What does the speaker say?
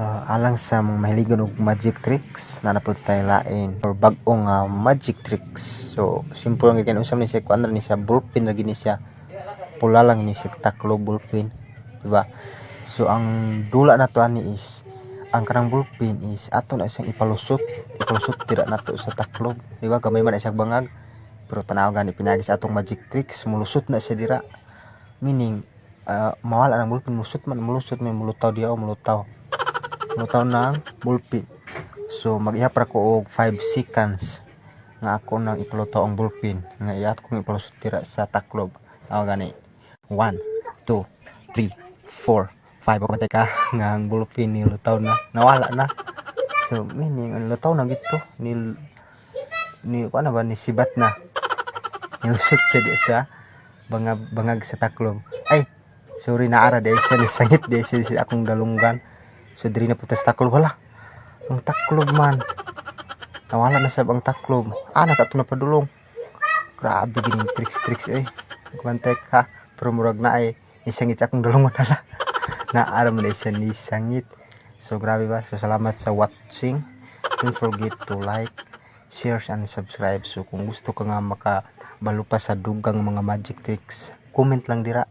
Alang sa mga mahiligon og magic tricks na napud tay lain or bag-ong magic tricks. So simple lang gyud usam ni siya kuan ni siya ballpen ra gini siya. Pula lang ni siya taklo ballpen, di ba? So ang dula nato ani is ang kanang ballpen is ato na siyang ipalusot tira nato sa taklob, di ba? Gamay man na siya bangag. Pero tanaw gani pinagi sa atong magic tricks, mulusot na siya dira. Meaning mawala ang ballpen, mulusot may mulutaw diya o mulutaw ng ballpen. So mag-ihap ra ko og 5 seconds nga ako nang ipuluto ang ballpen nga iyat kong ipalusot tira sa taklob. Aw gani 1 2 3 4 5 ako ka nga ang ballpen ni lutaw na nawala na. So meaning ang lutaw na gito ni kuan ba ni sibat na nilusot siya di sa bangag sa taklob. Ay sorry, naara dahil siya nisangit dahil siya akong dalunggan. So diri na putas taklob, wala ang taklob man nawala na sa ang taklob. Anak ato na padulong. Grabe gining tricks kumantek ha, pero murag na ay nisangit sa akong dalungan hala. Naara man siya nisangit. So grabe ba. So salamat sa watching. Don't forget to like, share and subscribe. So kung gusto ka nga makabalo pa sa dugang mga magic tricks, comment lang dira.